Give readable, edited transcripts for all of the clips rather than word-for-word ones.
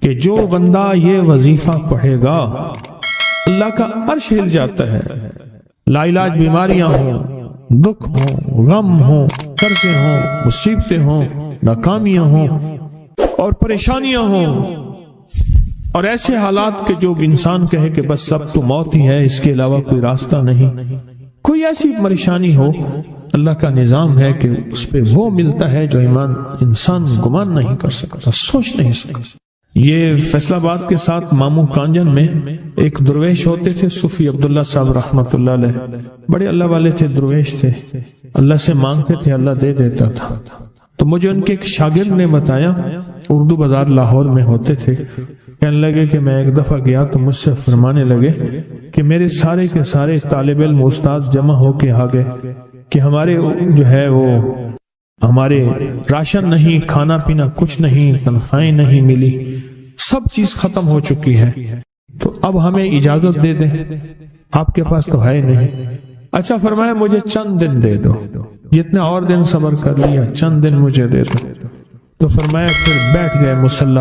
کہ جو بندہ یہ وظیفہ پڑھے گا اللہ کا عرش ہل جاتا ہے. لا علاج بیماریاں ہوں، دکھ ہوں، غم ہوں، قرضے ہوں، مصیبتیں ہوں، ناکامیاں ہوں اور پریشانیاں ہوں اور ایسے حالات کہ جو انسان کہے کہ بس سب تو موت ہی ہے، اس کے علاوہ کوئی راستہ نہیں، کوئی ایسی پریشانی ہو، اللہ کا نظام ہے کہ اس پہ وہ ملتا ہے جو انسان گمان نہیں کر سکتا، سوچ نہیں سکتا. یہ فیصل آباد کے ساتھ مامو کانجن میں ایک درویش ہوتے تھے، صوفی عبداللہ صاحب رحمۃ اللہ علیہ، بڑے اللہ والے تھے، درویش تھے، اللہ سے مانگتے تھے، اللہ دے دیتا تھا. تو مجھے ان کے ایک شاگرد نے بتایا، اردو بازار لاہور میں ہوتے تھے، کہنے لگے کہ میں ایک دفعہ گیا تو مجھ سے فرمانے لگے کہ میرے سارے کے سارے طالب علم استاد جمع ہو کے آ گئے کہ ہمارے جو ہے وہ ہمارے راشن نہیں، کھانا پینا کچھ نہیں، تنخواہیں نہیں ملی، سب چیز ختم ہو چکی ہے، تو اب ہمیں اجازت دے دیں، آپ کے پاس تو ہے نہیں. اچھا فرمایا مجھے چند دن دے دو، جتنے اور دن صبر کر لیا، چند دن مجھے دے دو. تو فرمایا پھر بیٹھ گئے مصلی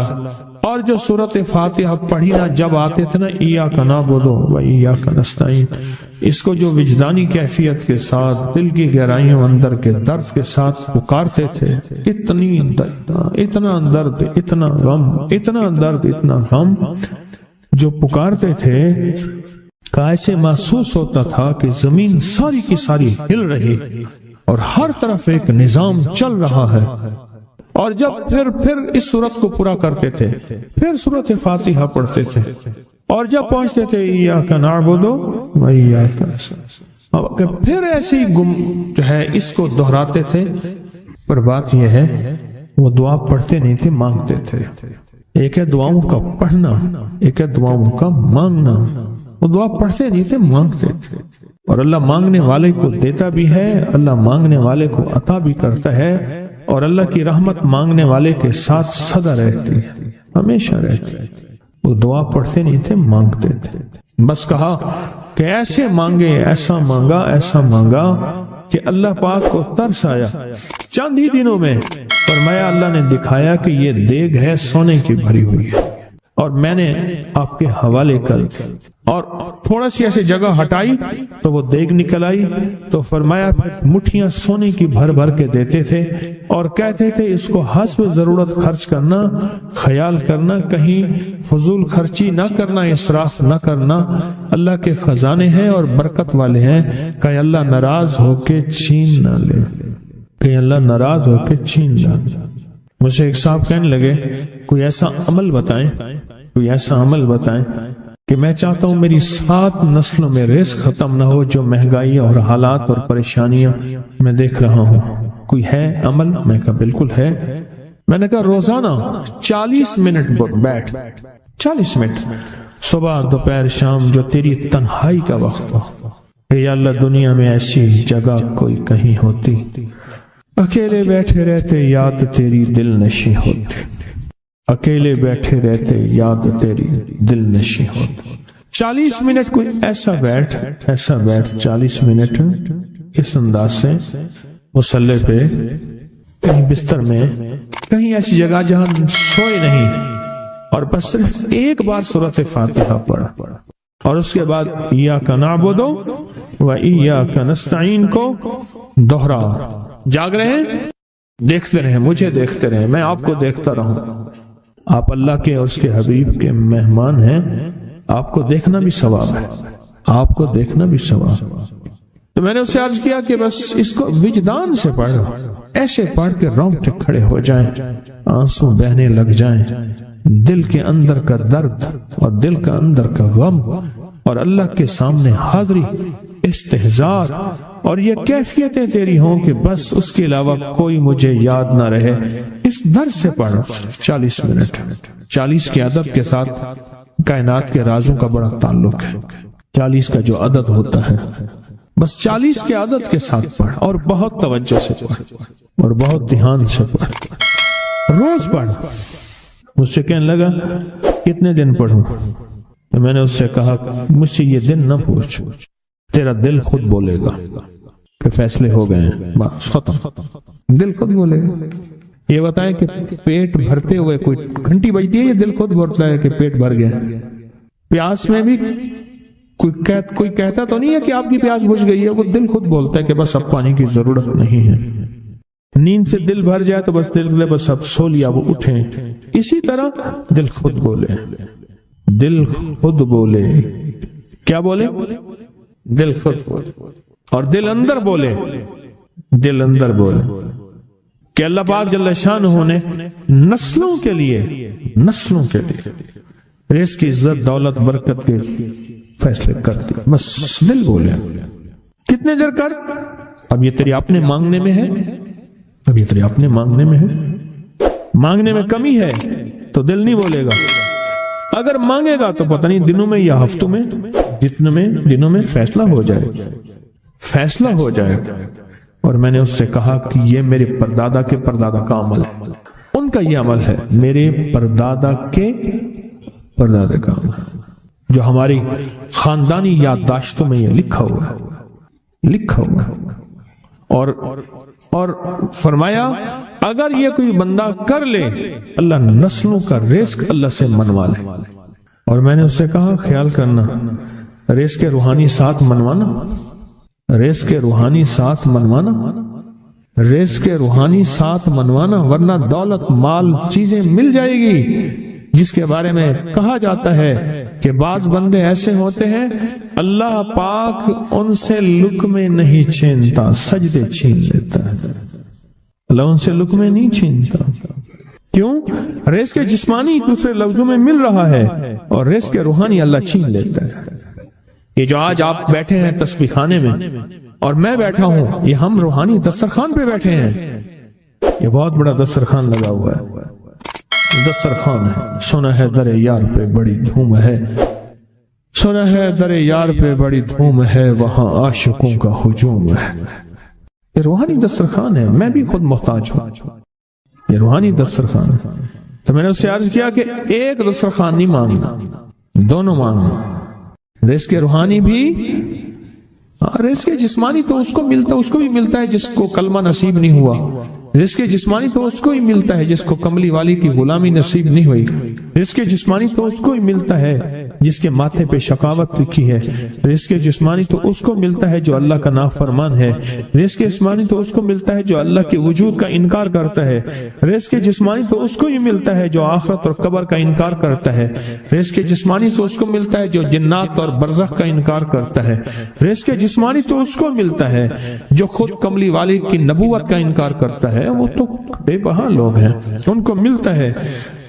اور جو سورۃ فاتحہ پڑھی نا جب آتے تھے نا، ایاک نعبد و ایاک نستعین، اس کو جو وجدانی کیفیت کے ساتھ دل کی گہرائیوں اندر کے درد کے ساتھ پکارتے تھے، اتنا درد، اتنا غم، اتنا درد، اتنا غم جو پکارتے تھے کہ ایسے محسوس ہوتا تھا کہ زمین ساری کی ساری ہل رہی اور ہر طرف ایک نظام چل رہا ہے. اور جب پھر اس صورت کو پورا کرتے تھے، پھر سورۃ فاتحہ پڑھتے تھے، اور جب پہنچتے تھے ایاک نعبد و ایاک نستعین، پھر ایسے ہی جو ہے اس کو دہراتے تھے. پر بات یہ ہے وہ دعا پڑھتے نہیں تھے، مانگتے تھے. ایک ہے دعاؤں کا پڑھنا، ایک ہے دعاؤں کا مانگنا. وہ دعا پڑھتے نہیں تھے، مانگتے تھے. اور اللہ مانگنے والے کو دیتا بھی ہے، اللہ مانگنے والے کو عطا بھی کرتا ہے، اور اللہ کی رحمت مانگنے والے کے ساتھ سدا رہتی ہے، ہمیشہ رہتی ہے. وہ دعا پڑھتے نہیں تھے، مانگتے تھے. بس کہا کہ ایسے مانگے، ایسا مانگا، ایسا مانگا کہ اللہ پاک کو ترس آیا. چند ہی دنوں میں فرمایا اللہ نے دکھایا کہ یہ دیگ ہے سونے کی بھری ہوئی ہے، اور میں نے آپ کے حوالے کر اور تھوڑا سی ایسے جگہ ہٹائی تو وہ دیگ نکل آئی. تو فرمایا پھر مٹھیاں سونے کی بھر بھر کے دیتے تھے اور کہتے تھے اس کو حسب ضرورت خرچ کرنا، خیال کرنا، کہیں فضول خرچی نہ کرنا، اسراف نہ کرنا. اللہ کے خزانے ہیں اور برکت والے ہیں، کہیں اللہ ناراض ہو کے چھین نہ لے، کہیں اللہ ناراض ہو کے چھین نہ لے. مجھے ایک صاحب کہنے لگے کوئی ایسا عمل بتائیں، کوئی ایسا عمل بتائیں کہ میں چاہتا ہوں میری 7 نسلوں میں رزق ختم نہ ہو، جو مہنگائی اور حالات اور پریشانیاں میں دیکھ رہا ہوں. کوئی ہے عمل؟ میں کہا بالکل ہے. میں نے کہا روزانہ 40 منٹ بیٹھ، 40 منٹ صبح دوپہر شام، جو تیری تنہائی کا وقت ہو. یا اللہ دنیا میں ایسی جگہ کوئی کہیں ہوتی، اکیلے بیٹھے رہتے یاد تیری دل نشی ہوتی، اکیلے بیٹھے رہتے یاد تیری دل نشی ہوتی. 40 منٹ کوئی ایسا بیٹھ 40 منٹ اس انداز سے مصلی پہ، کہیں بستر میں، کہیں ایسی جگہ جہاں سوئے نہیں، اور بس صرف ایک بار سورۃ فاتحہ پڑھا، اور اس کے بعد ایاک نعبد و ایاک نستعین کو دوہرا. جاگ رہے ہیں، دیکھتے رہیں، مجھے دیکھتے رہیں، میں آپ کو دیکھتا رہوں. آپ اللہ کے اور اس کے حبیب کے مہمان ہیں، آپ کو دیکھنا بھی ثواب ہے، آپ کو دیکھنا بھی ثواب. تو میں نے اسے عرض کیا کہ بس اس کو وجدان سے پڑھو، ایسے پڑھ کے رونگٹے کھڑے ہو جائیں، آنسو بہنے لگ جائیں، دل کے اندر کا درد اور دل کا اندر کا غم اور اللہ کے سامنے حاضری، استحضار، اور یہ کیفیتیں تیری ہوں کہ بس اس کے علاوہ کوئی مجھے یاد نہ رہے. اس درد سے پڑھو 40 منٹ. 40 کے عدد کے ساتھ کائنات کے رازوں کا بڑا تعلق ہے. 40 کا جو عدد ہوتا ہے، بس 40 کے عدد کے ساتھ پڑھ، اور بہت توجہ سے پڑھ، اور بہت دھیان سے پڑھ، روز پڑھ. مجھ سے کہنے لگا کتنے دن پڑھوں؟ تو میں نے اس سے کہا مجھ سے یہ دن نہ پوچھ، تیرا دل خود بولے گا کہ فیصلے ہو گئے ہیں، بس ختم. دل خود بولے گا. یہ بتائیں کہ پیٹ بھرتے ہوئے کوئی گھنٹی بجتی ہے یا دل خود بولتا ہے کہ پیٹ بھر گیا؟ پیاس میں بھی کوئی کہتا تو نہیں ہے کہ آپ کی پیاس بجھ گئی ہے، وہ دل خود بولتا ہے کہ بس اب پانی کی ضرورت نہیں ہے۔ نیند سے دل بھر جائے تو بس دل بس اب سو لیا، وہ اٹھیں۔ اسی طرح دل خود بولے، دل خود بولے، کیا بولے؟ دل خود بولے، اور دل اندر بولے، دل اندر بولے کہ اللہ پاک جل شانہ نے نسلوں کے لیے رزق کی عزت، دولت، برکت کے فیصلے کر دی، بس دل بولے۔ کتنے دیر کر؟ اب یہ تیری اپنے مانگنے میں ہے، اب یہ تیری اپنے مانگنے میں ہے۔ مانگنے میں کمی ہے تو دل نہیں بولے گا، اگر مانگے گا تو پتہ نہیں دنوں میں یا ہفتوں میں، جتنے دنوں میں فیصلہ ہو جائے۔ اور میں نے اس سے کہا کہ یہ میرے پردادا کے پردادا کا عمل ہے، ان کا یہ عمل ہے، میرے پردادا کے پردادا کا عمل، جو ہماری خاندانی یادداشتوں میں یہ لکھا ہوا ہے۔ اور فرمایا اگر یہ کوئی بندہ کر لے، اللہ نسلوں کا رزق اللہ سے منوا لے۔ اور میں نے اس سے کہا خیال کرنا، رزق کے روحانی ساتھ منوانا، رزق کے روحانی ساتھ منوانا، رزق کے روحانی ساتھ منوانا، ورنہ دولت، مال، چیزیں مل جائے گی جس کے بارے میں کہا جاتا ہے کہ بعض بندے ایسے ہوتے ہیں اللہ پاک ان سے لقمے نہیں چھینتا، سجدے چھین لیتا ہے۔ اللہ ان سے لقمے نہیں چھینتا، کیوں؟ رزق جسمانی دوسرے لفظوں میں مل رہا ہے، اور رزق روحانی اللہ چھین لیتا ہے۔ یہ جو آج آپ بیٹھے ہیں تسبیح خانے میں اور میں بیٹھا ہوں، یہ ہم روحانی دسترخوان پہ بیٹھے ہیں۔ یہ بہت بڑا دسترخوان لگا ہوا ہے، دسترخوان ہے، سنا ہے در یار پہ بڑی دھوم ہے، سنا ہے در یار پہ بڑی دھوم ہے، وہاں عاشقوں کا ہجوم ہے۔ یہ روحانی دسترخوان ہے، میں بھی خود محتاج ہوں، یہ روحانی دسترخوان ہے۔ تو میں نے اس سے عرض کیا کہ ایک دسترخوان نہیں مانگنا، دونوں مانگنا، رزق روحانی بھی، رزق جسمانی تو اس کو بھی ملتا ہے جس کو کلمہ نصیب نہیں ہوا، رزق جسمانی تو اس کو ہی ملتا ہے جس کو کملی والی کی غلامی نصیب نہیں ہوئی، رزق جسمانی تو اس کو ہی ملتا ہے جس کے ماتھے پہ شقاوت لکھی ہے، رزق جسمانی تو اس کو ملتا ہے جو اللہ کا نافرمان ہے، رزق جسمانی تو اس کو ملتا ہے جو اللہ کے وجود کا انکار کرتا ہے، رزق جسمانی تو اس کو ہی ملتا ہے جو آخرت اور قبر کا انکار کرتا ہے، رزق جسمانی تو اس کو ملتا ہے جو جنات اور برزخ کا انکار کرتا ہے، رزق جسمانی تو اس کو ملتا ہے جو خود کملی والی کی نبوت کا انکار کرتا ہے، وہ تو بے بہا لوگ ہیں، ان کو ملتا ہے۔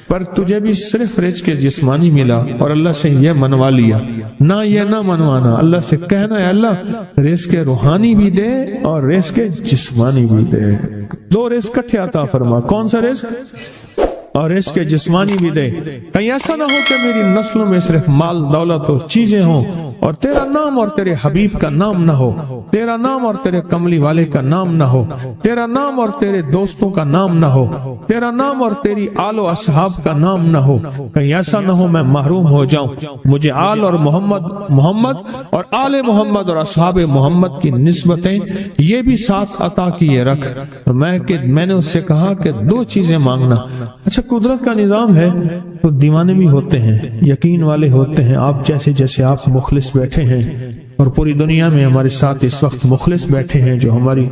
پر تجھے بھی صرف رزق جسمانی ملا اور اللہ سے یہ منوا لیا، نہ یہ نہ منوانا، اللہ سے کہنا ہے اللہ رزق روحانی بھی دے اور رزق جسمانی بھی دے، دو رزق کٹھے عطا فرما، کون سا رزق؟ اور رزق جسمانی بھی دے۔ کہیں ایسا نہ ہو کہ میری نسلوں میں صرف مال، دولت اور چیزیں ہوں اور تیرا نام اور تیرے حبیب کا نام نہ ہو، تیرا نام اور تیرے کملی والے کا نام نہ ہو، تیرا نام اور تیرے دوستوں کا نام نہ ہو، تیرا نام اور تیری آل و اصحاب کا نام نہ ہو۔ کہیں ایسا نہ ہو میں محروم ہو جاؤں، مجھے آل اور محمد اور آل محمد اور اصحاب محمد کی نسبتیں یہ بھی ساتھ عطا کیے رکھ۔ میں نے اس سے کہا کہ دو چیزیں مانگنا۔ اچھا قدرت کا نظام ہے تو دیوانے بھی ہوتے ہیں، یقین والے ہوتے ہیں، آپ جیسے آپ مخلص بیٹھے ہیں، اور پوری دنیا میں ہمارے ساتھ اس وقت مخلص بیٹھے ہیں جو ہماری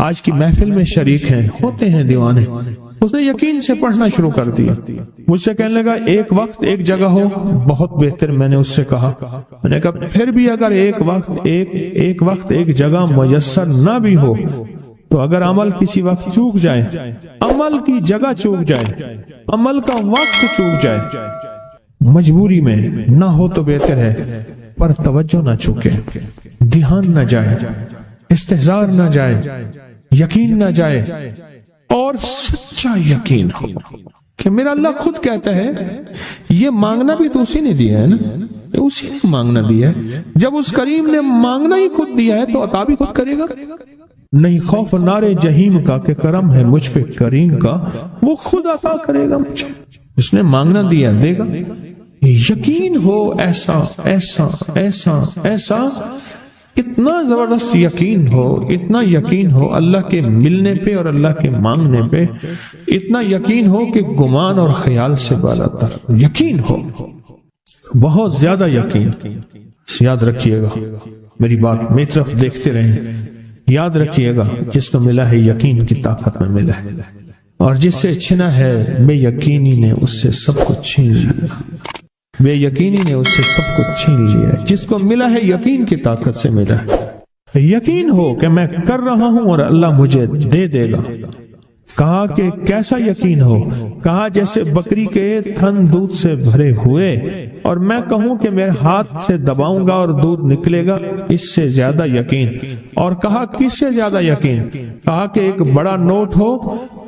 آج کی محفل میں شریک ہیں، ہوتے ہیں دیوانے۔ اس نے یقین سے پڑھنا شروع کر دیا، مجھ سے کہنے لگا ایک وقت ایک جگہ ہو بہت بہتر۔ میں نے اس سے کہا، میں نے کہا پھر بھی اگر ایک وقت ایک جگہ میسر نہ بھی ہو تو اگر عمل کسی وقت چوک جائے، عمل کی جگہ چوک جائے، عمل کا وقت چوک جائے، مجبوری میں نہ ہو تو بہتر ہے، پر توجہ نہ چوکے، دھیان نہ جائے، استحضار نہ جائے، یقین نہ جائے، اور سچا یقین ہو کہ میرا اللہ خود کہتا ہے یہ مانگنا بھی تو اسی نے دیا ہے نا، اسی نے مانگنا دیا ہے۔ جب اس کریم نے مانگنا ہی خود دیا ہے تو عطا بھی خود کرے گا۔ نہیں خوف نارے جہیم کا کہ کرم ہے مجھ پہ کریم کا، وہ خود عطا کرے گا مجھے، اس نے مانگنا دیا دے گا۔ یقین ہو ایسا ایسا ایسا ایسا اتنا زبردست یقین ہو، اتنا یقین ہو اللہ کے ملنے پہ اور اللہ کے مانگنے پہ، اتنا یقین ہو کہ گمان اور خیال سے بالا تر یقین ہو، بہت زیادہ یقین۔ یاد رکھیے گا میری بات، میری طرف دیکھتے رہیں، یاد رکھیے گا جس کو ملا ہے یقین کی طاقت میں ملا ہے، اور جس سے چھنا ہے بے یقینی نے اس سے سب کچھ چھین لیا، بے یقینی نے اس سے سب کچھ چھین لیا۔ جس کو ملا ہے یقین کی طاقت سے ملا ہے، یقین ہو کہ میں کر رہا ہوں اور اللہ مجھے دے دے گا۔ کہا کہ کیسا یقین ہو؟ کہا جیسے بکری کے تھن دودھ سے بھرے ہوئے اور میں کہوں کہ میرے ہاتھ سے دباؤں گا اور دودھ نکلے گا، اس سے زیادہ یقین۔ اور کہا کس سے زیادہ یقین؟ کہا کہ ایک بڑا نوٹ ہو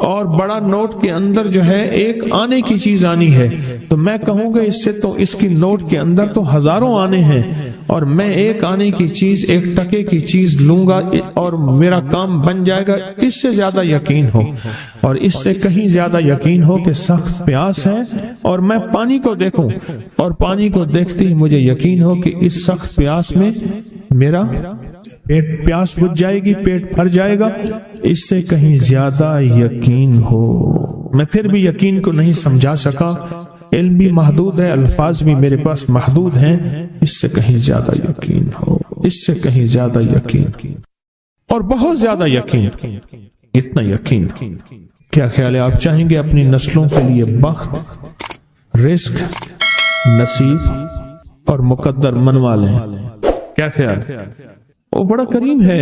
اور بڑا نوٹ کے اندر جو ہے ایک آنے کی چیز آنی ہے، تو میں کہوں گا اس سے تو اس کی نوٹ کے اندر تو ہزاروں آنے ہیں، اور میں ایک آنے کی چیز، ایک ٹکے کی چیز لوں گا اور میرا کام بن جائے گا۔ اس سے زیادہ یقین ہو، اور اس سے کہیں زیادہ یقین ہو کہ سخت پیاس ہے اور میں پانی کو دیکھوں، اور پانی کو دیکھتے ہی مجھے یقین ہو کہ اس سخت پیاس میں میرا پیاس بجھ جائے گی، پیٹ بھر جائے گا۔ اس سے کہیں زیادہ یقین ہو۔ میں پھر بھی یقین کو نہیں سمجھا سکا، علم بھی محدود ہے، الفاظ بھی میرے پاس محدود ہیں۔ اس سے کہیں زیادہ یقین ہو، اس سے کہیں زیادہ یقین، اور بہت زیادہ یقین۔ اتنا یقین، کیا خیال ہے آپ چاہیں گے اپنی نسلوں کے لیے بخت، رزق، نصیب اور مقدر منوا لیں؟ کیا خیال؟ وہ بڑا کریم ہے۔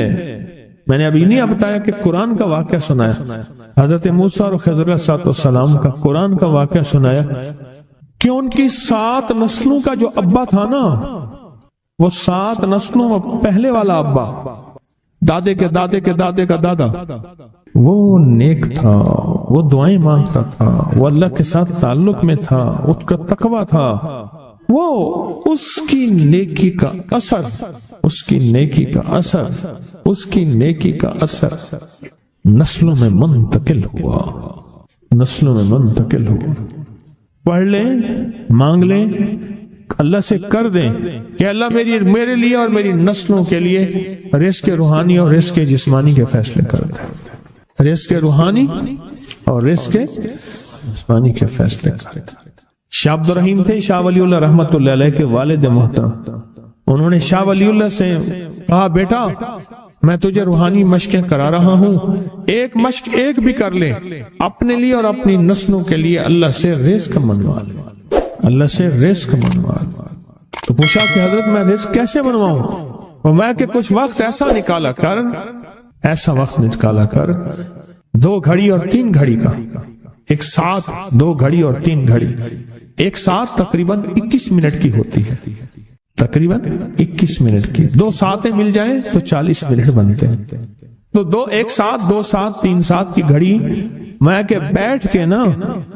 میں نے ابھی نہیں بتایا کہ قرآن کا واقعہ سنایا، حضرت موسیٰ اور خضر علیہ السلام کا قرآن کا واقعہ سنایا کہ ان کی 7 نسلوں کا جو ابا تھا نا، وہ 7 نسلوں میں پہلے والا ابا، دادے کے دادے کے دادے کا دادا، وہ نیک تھا، وہ دعائیں مانگتا تھا، وہ اللہ کے ساتھ تعلق میں تھا، اس کا تقویٰ تھا، وہ اس کی نیکی کا اثر، اس کی نیکی کا اثر، اس کی نیکی کا اثر نسلوں میں منتقل ہوا، نسلوں میں منتقل ہوا۔ پڑھ لیں، مانگ لیں، اللہ سے کر دیں کہ اللہ میرے لیے اور میری نسلوں کے لیے رزق روحانی اور رزق جسمانی کے فیصلے کر دیں، رزق روحانی اور رزق جسمانی کے فیصلے کر دیں۔ شاہ عبد الرحیم تھے شاہ ولی اللہ رحمت اللہ علیہ کے والد محترم۔ انہوں نے شاہ ولی اللہ سے کہا بیٹا میں تجھے روحانی مشقیں کرا رہا ہوں، ایک مشق ایک بھی کر لے اپنے لیے اور اپنی نسلوں کے لیے، اللہ سے رزق منوا لے، اللہ سے رزق منوا لے۔ تو پوچھا کہ حضرت میں رزق کیسے منواؤں؟ میں کہ کچھ وقت ایسا نکالا کر، ایسا وقت نکالا کر 2 گھڑی اور 3 گھڑی کا، ایک ساتھ 2 گھڑی اور 3 گھڑی، ایک ساتھ تقریباً 21 منٹ کی ہوتی ہے، تقریباً 21 منٹ کی، 2 ساتیں مل جائیں تو 40 منٹ بنتے ہیں، تو ایک ساتھ 2 ساتھ 3 ساتھ کی گھڑی میں کہ بیٹھ کے نا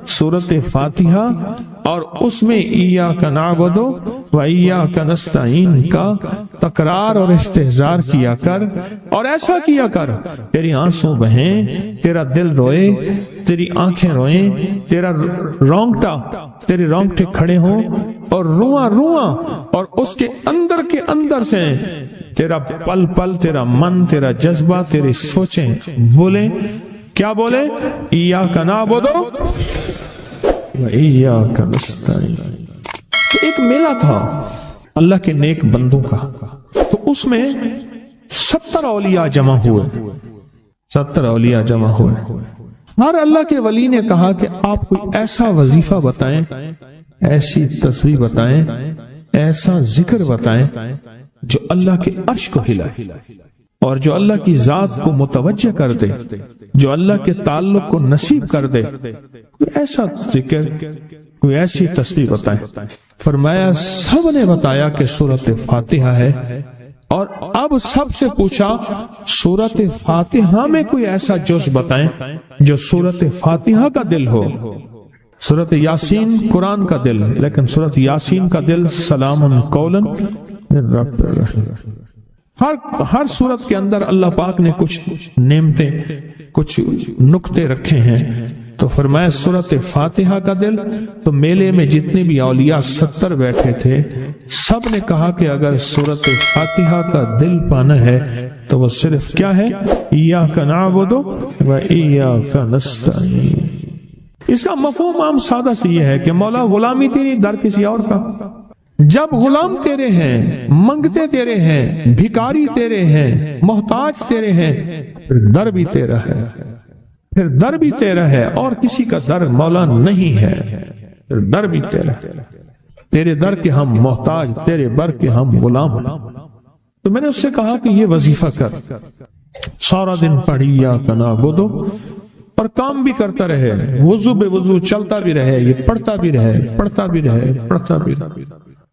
سورۃ فاتحہ اور اس میں ایاک نعبد و ایاک نستعین کا تکرار اور استحضار کیا کر، اور ایسا کیا کر تیری آنسوں بہیں، تیرا دل روئے، تیری آنکھیں روئیں، تیرے رونگٹے کھڑے ہوں اور رواں اور اس کے اندر سے تیرا پل پل، تیرا من، تیرا جذبہ، تیری سوچیں بولیں، کیا بولے؟ ایاک نعبد و ایاک نستعین۔ ایک میلہ تھا اللہ کے نیک بندوں کا، تو اس میں 70 اولیاء جمع ہوئے، 70 اولیاء جمع ہوئے۔ ہر اللہ کے ولی نے کہا کہ آپ کوئی ایسا وظیفہ بتائیں، ایسی تسبیح بتائیں، ایسا ذکر بتائیں جو اللہ کے عرش کو ہلائے اور جو اللہ کی ذات کو متوجہ کر دے، جو اللہ کے تعلق کو نصیب کر دے، کوئی ایسا ذکر، کوئی ایسی تسبیح بتائیں۔ فرمایا سب نے بتایا کہ سورۃ فاتحہ ہے، اور اب سب سے پوچھا سورۃ فاتحہ میں کوئی ایسا جز بتائیں جو سورۃ فاتحہ کا دل ہو۔ سورۃ یاسین قرآن کا دل، لیکن سورۃ یاسین کا دل سلام قولا من رب الرحیم۔ ہر سورت کے اندر اللہ پاک نے کچھ نعمتیں، کچھ نقطے رکھے ہیں تو فرمایا سورت فاتحہ کا دل. تو میلے میں جتنے بھی اولیاء 70 بیٹھے تھے سب نے کہا کہ اگر سورت فاتحہ کا دل پانا ہے تو وہ صرف کیا ہے؟ ایاک نعبد و ایاک نستعین. اس کا مفہوم عام سادہ سے یہ ہے کہ مولا غلامی تیری، در کسی اور کا. جب غلام تیرے ہیں، منگتے تیرے ہیں، بھکاری تیرے ہیں، محتاج تیرے ہیں، پھر در بھی تیرا ہے، پھر در بھی تیرا ہے، اور کسی کا در مولا نہیں ہے. پھر در بھی تیرا ہے، تیرے در کے ہم محتاج، تیرے بر کے ہم غلام. تو میں نے اس سے کہا کہ یہ وظیفہ کر، سارا دن پڑھی ایاک نعبد، اور کام بھی کرتا رہے، وضو بے وضو چلتا بھی رہے، یہ پڑھتا بھی رہے، پڑھتا بھی رہے، پڑھتا بھی رہے.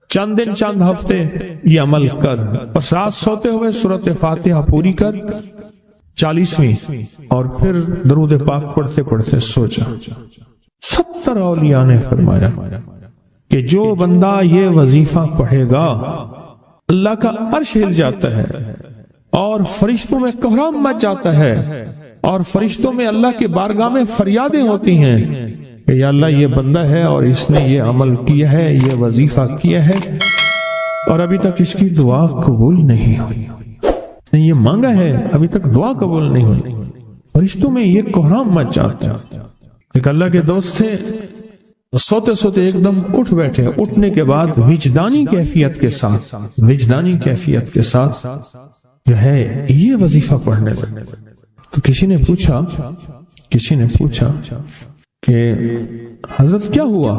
چند دن چند ہفتے یہ عمل کر، بس رات سوتے ہوئے سورت فاتحہ پوری کر 40ویں، اور پھر درود پاک پڑھتے پڑھتے سو جا. 70 اولیاء نے فرمایا کہ جو بندہ یہ وظیفہ پڑھے گا اللہ کا عرش ہل جاتا ہے، اور فرشتوں میں کوہرام مچ جاتا ہے، اور فرشتوں میں اللہ کے بارگاہ میں فریادیں ہوتی ہیں کہ یا اللہ یہ بندہ ہے اور اس نے یہ عمل کیا ہے، یہ وظیفہ کیا ہے، اور ابھی تک اس کی دعا قبول نہیں ہوئی، یہ مانگا ہے ابھی تک دعا قبول نہیں ہوئی. فرشتوں میں یہ کوہرام مچ جاتا ہے. ایک اللہ کے دوست تھے، سوتے سوتے ایک دم اٹھ بیٹھے. اٹھنے کے بعد وجدانی کیفیت کے ساتھ جو ہے یہ وظیفہ پڑھنے لگے. تو کسی نے پوچھا کہ حضرت کیا ہوا؟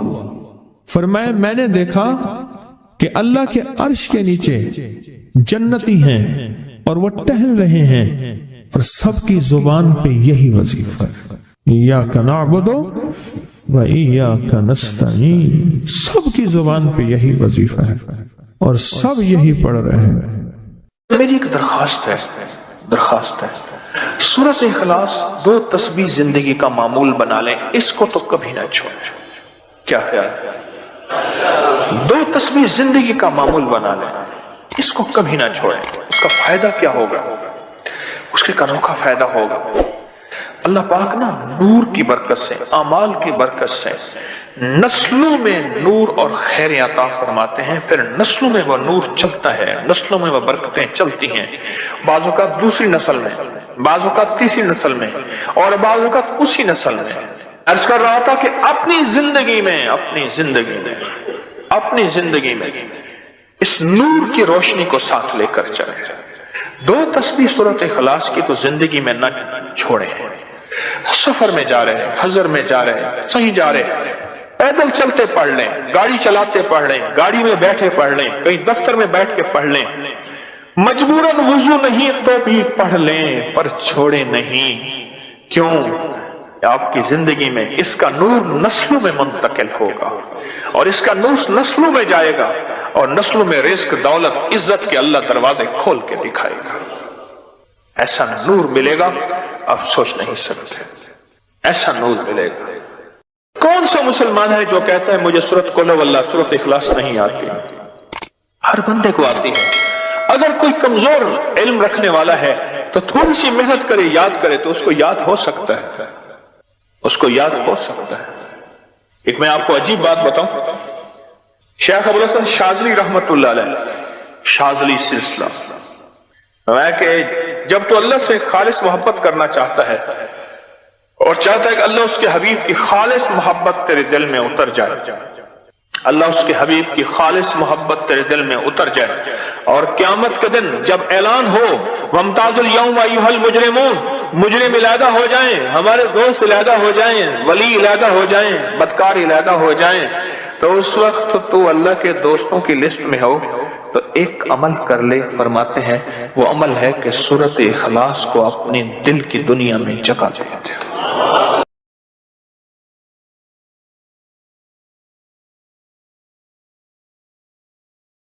فرمایا میں نے دیکھا کہ اللہ کے عرش کے نیچے جنتی ہیں اور وہ ٹہل رہے ہیں، اور سب کی زبان پہ یہی وظیفہ ہے، ایاک نعبد و ایاک نستعین. سب کی زبان پہ یہی وظیفہ ہے اور سب یہی پڑھ رہے ہیں. میری ایک درخواست ہے سورۃ اخلاص 2 تسبیح زندگی کا معمول بنا لیں، اس کو تو کبھی نہ چھوڑیں. کیا خیال ہے؟ 2 تسبیح زندگی کا معمول بنا لیں، اس کو کبھی نہ چھوڑیں. اس کا فائدہ کیا ہوگا؟ اس کے انوکھا فائدہ ہوگا. اللہ پاک نا نور کی برکت سے، اعمال کی برکت سے نسلوں میں نور اور خیر عطا فرماتے ہیں. پھر نسلوں میں وہ نور چلتا ہے، نسلوں میں وہ برکتیں چلتی ہیں. بعض اوقات دوسری نسل میں، بعض اوقات تیسری نسل میں، اور بعض اوقات اسی نسل میں. عرض کر رہا تھا کہ اپنی زندگی میں اس نور کی روشنی کو ساتھ لے کر چلیں. 2 تسبیح سورۃ اخلاص کی تو زندگی میں نہ چھوڑیں. سفر میں جا رہے ہیں، حضر میں جا رہے ہیں، صحیح جا رہے ہیں، پیدل چلتے پڑھ لیں، گاڑی چلاتے پڑھ لیں، گاڑی میں بیٹھے پڑھ لیں، کہیں دفتر میں بیٹھ کے پڑھ لیں، مجبوراً وضو نہیں تو بھی پڑھ لیں، پر چھوڑے نہیں. کیوں؟ آپ کی زندگی میں اس کا نور نسلوں میں منتقل ہوگا، اور اس کا نور نسلوں میں جائے گا، اور نسلوں میں رزق، دولت، عزت کے اللہ دروازے کھول کے دکھائے گا. ایسا نور ملے گا آپ سوچ نہیں سکتے. ایسا نور ملے گا. کون سا مسلمان ہے جو کہتا ہے مجھے سورۃ قل ہو اللہ، سورۃ اخلاص نہیں آتی؟ ہر بندے کو آتی ہے. اگر کوئی کمزور علم رکھنے والا ہے تو تھوڑی سی محنت کرے، یاد کرے تو اس کو یاد ہو سکتا ہے، ایک میں آپ کو عجیب بات بتاؤں. شیخ ابوالحسن شاذلی رحمت اللہ علیہ، شاذلی سلسلہ، میں کہ جب تو اللہ سے خالص محبت کرنا چاہتا ہے اور چاہتا ہے کہ اللہ اس کے حبیب کی خالص محبت تیرے دل میں اتر جائے، اللہ اس کے حبیب کی خالص محبت تیرے دل میں اتر جائے، اور قیامت کے دن جب اعلان ہو وَامْتَازُوا الْيَوْمَ أَيُّهَا الْمُجْرِمُونَ، مجرم علیحدہ ہو جائیں، ہمارے دوست علیحدہ ہو جائیں، ولی علیحدہ ہو جائیں، بدکار علیحدہ ہو جائیں، تو اس وقت تو اللہ کے دوستوں کی لسٹ میں ہو تو ایک عمل کر لے. فرماتے ہیں وہ عمل ہے کہ سورۃ اخلاص کو اپنے دل کی دنیا میں جگہ دے دے.